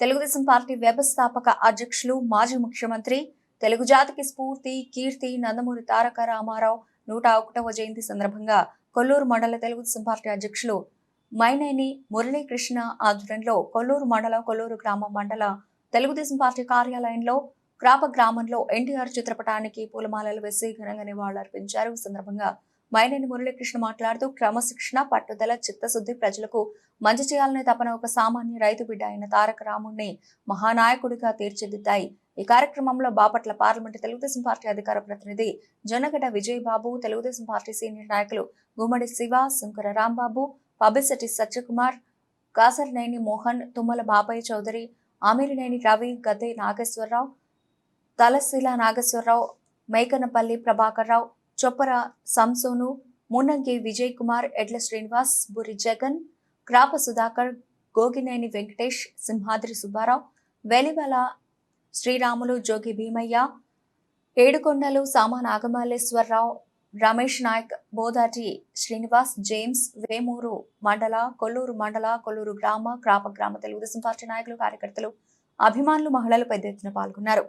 Telugu Desam party వ్యవస్థాపక అధ్యక్షులు మాజీ ముఖ్యమంత్రి తెలుగు జాతికి స్ఫూర్తి కీర్తి నందమూరి తారక రామారావు 101వ జయంతి సందర్భంగా కొల్లూరు మండల తెలుగుదేశం పార్టీ అధ్యక్షులు మైనేని మురళీకృష్ణ ఆధ్వర్యంలో కొల్లూరు మండలం కొల్లూరు గ్రామం మండల తెలుగుదేశం పార్టీ కార్యాలయంలో క్రాప గ్రామంలో ఎన్టీఆర్ చిత్రపటానికి పూలమాలలు వేసి ఘనంగా నివాళులర్పించారు. ఈ సందర్భంగా మైనేని మురళీకృష్ణ మాట్లాడుతూ క్రమశిక్షణ పట్టుదల చిత్తశుద్ధి ప్రజలకు మంచి చేయాలనే తపన ఒక సామాన్య రైతు బిడ్డ అయిన తారక రాముడిని మహానాయకుడిగా తీర్చిదిద్దాయి. ఈ కార్యక్రమంలో బాపట్ల పార్లమెంటు తెలుగుదేశం పార్టీ అధికార ప్రతినిధి జొన్నగడ్డ విజయబాబు, తెలుగుదేశం పార్టీ సీనియర్ నాయకులు గుమ్మడి శివ, శంకర రాంబాబు, పబ్బిశెట్టి సత్యకుమార్, కాసర్నేని మోహన్, తుమ్మల బాబాయ్ చౌదరి, ఆమిరినేని రవి, గద్దె నాగేశ్వరరావు, తలశీల నాగేశ్వరరావు, మేకనపల్లి ప్రభాకర్రావు, చొప్పర సంసోను, మున్నంగి విజయ్ కుమార్, ఎడ్ల శ్రీనివాస్, బురి జగన్, క్రాప సుధాకర్, గోగినేని వెంకటేష్, సింహాద్రి సుబ్బారావు, వెలివల శ్రీరాములు, జోగి భీమయ్య, ఏడుకొండలు, సామా నాగమల్లేశ్వరరావు, రమేష్ నాయక్, బోదాటి శ్రీనివాస్, జేమ్స్, వేమూరు మండల, కొల్లూరు మండల, కొల్లూరు గ్రామ, క్రాప గ్రామ తెలుగుదేశం పార్టీ నాయకులు, కార్యకర్తలు, అభిమానులు, మహిళలు పెద్ద ఎత్తున పాల్గొన్నారు.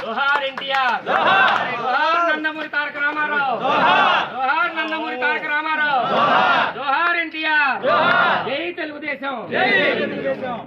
जोहार एनटीआर, जोहार नंदमूरी तारक रामाराव, जोहार नंदमूरी तारक रामाराव, जोहार एनटीआर, जय तेलुगुदेशम, जय तेलुगुदेशम.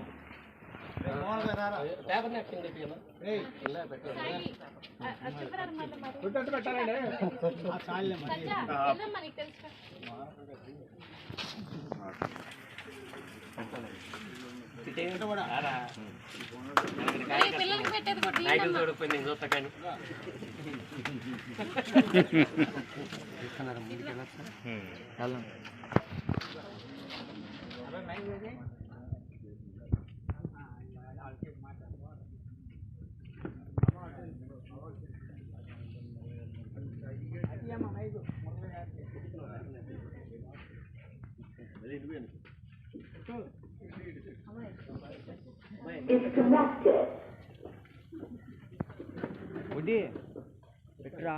Disconnected. Budi, Petra.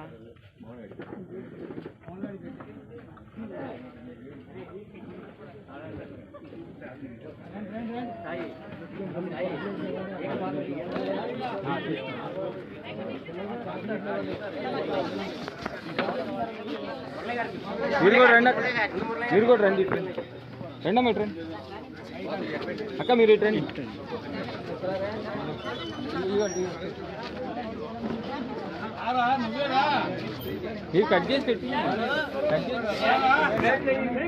మీరు కూడా రండి రెండమ్మ ఇటు రండి అక్క మీరు ఇటు రండి మీరు కట్ చేసి పెట్టి